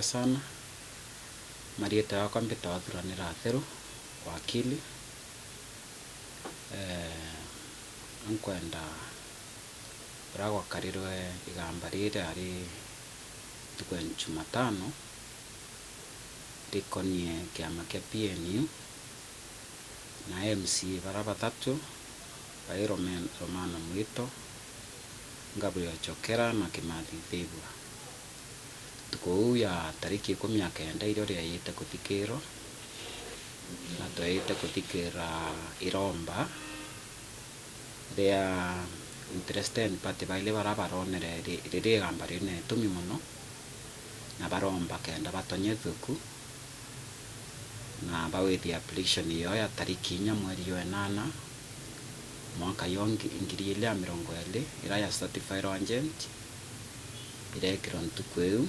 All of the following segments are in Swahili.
sana marieta yakwa mbitawathuranira atheru wakili nkwenda uragwakarirwe igamba riri ari tuko Jumatano rikonie kiama kia PNU na MC bara batatu bai Romano Mwito, Gabriel Chokera na Kimathi Thibwa. Tuko ya tariki 19 iro ria yite kuthikiro na twaite kuthikira iromba ria interested party baile bara baronere riri gamba rine tumi muno na baromba kenda batonye thuku na bawethi application iyo ya tariki 4 mweri wa 8 mwaka yongi ingiri ile ya 20 ira ya certified agent ire kiron tukweu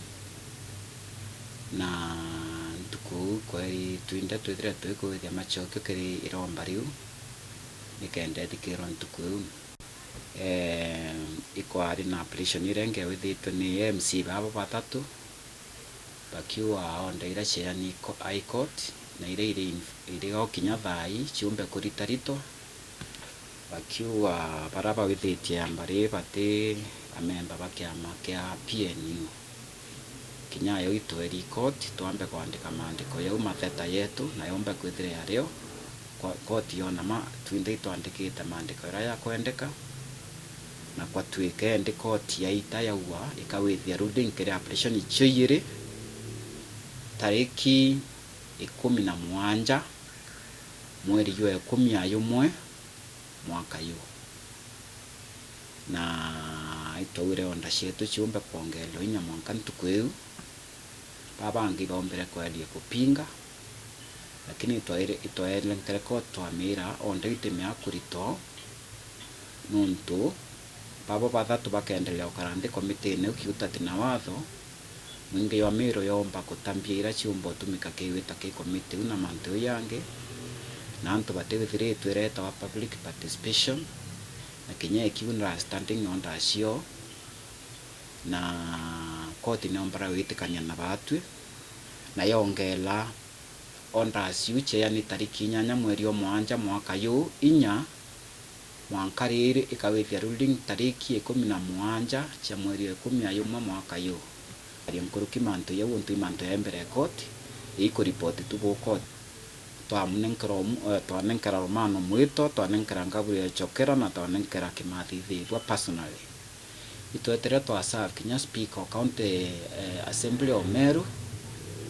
na tuku kweri twinde twithire twikuithia machokio kiri iromba riu nikende thikiron tukweu ikwari na application irenge withitwe ni MC babo batatu bakiwa onda ira cheani high court na ire gokinya thai ciumbe kuritarito bakiwa baraba withitie ambari bati amemba bakiama kia PNU kinya yo itweri court twambe kuandika maandiko ya matheta yetu na yombe kwithire yario court yona ma twinde twandikite maandiko ya kwendeka na kwa twike ndi court ya ita ya uwa ikawithia ruling kire application ichoyire tariki 17 mweri wa 11 mwaka yu na itowire onda shetu ciumbe kuongelo inya mwanka ntukweu babangi baombere kwalie kupinga lakini itoele ntereko twamira onda itemea kurito nuntu babo bathatu bakendelea ukarande komite ne ukiuta tina watho mwingi wa miro yomba kutambia ira ciumbo tumika kiwita ki komite una mantu yange na antu batethire twireta wa public participation na kinya ikiuna standing on ratio na koti nombra witikanya na batwe na yongela on ratio yani tariki 8 mweri wa 1 mwaka yu inya mwaka riri ikawithia ruling tariki 17 cha mweri wa 11 mwaka yu ari nkuruki mantu ya untu mantu ya mbere court iko report tu go court twanenkera Romano Mwito twanenkera Gabriel Chokera na twanenkera Kimathi Thibwa personally itwetere twaserve kinya speaker county assembly of Meru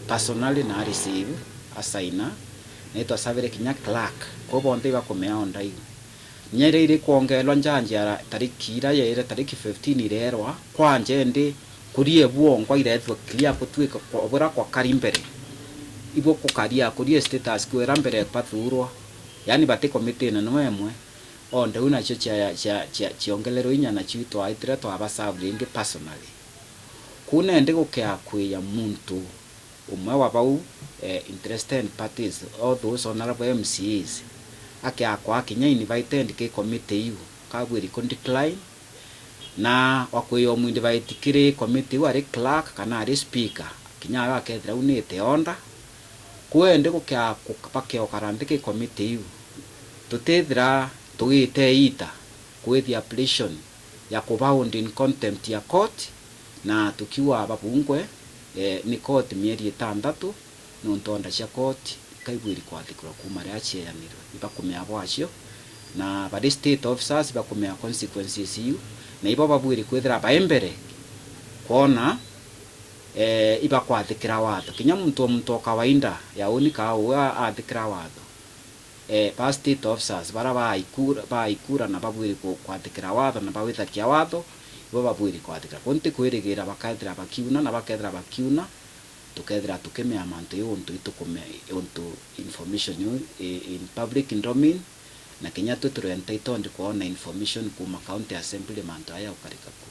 personally na receive asaina na twasavire kinya clerk ko bonde bakomea ondai nyere ire kuongelwa njanja tariki ira ya tariki 15 irerwa kwanje ndi kurie buongwa irethwa clear kutwika obura kwa karimbere ibo kukaria kurie status kwera mbere pathurwa yani bate committee na nwemwe onda una cho cha chiongelero inya na chito aitire to abasavu inge personally kuna ende gukya kwiya muntu umwe wa bau interested parties all those honorable MCs akya kwa kinya invited ke committee yu kabwiri kon decline na wakweyo mu invite kire committee wari clerk kana ari speaker kinya akethira unite onda kwende gukya kupakeo karandike committee yu tutethira tuite ita kwethia application ya kubound in contempt ya court na tukiwa babungwe ni court mieri 6 nontonda cia court kaibwiri kwathikura kuma ria cheyanirwe ibakumya bwacio na badi state officers bakumya consequences yu na ibo babwiri kwethira baembere kuona iba kwathikira watho kinya muntu kawaida ya unika wa athikira watho past state officers bara baikura na babwiri kwathikira watho na bawithakia watho ibo babwiri kwathikira konti kwirigira bakathira bakiuna na bakethira bakiuna tukethira tukemea mantu yontu itukume yontu information in public domain na kinya tuturenta itondi kuona information kuma county assembly mantu aya ukarika ku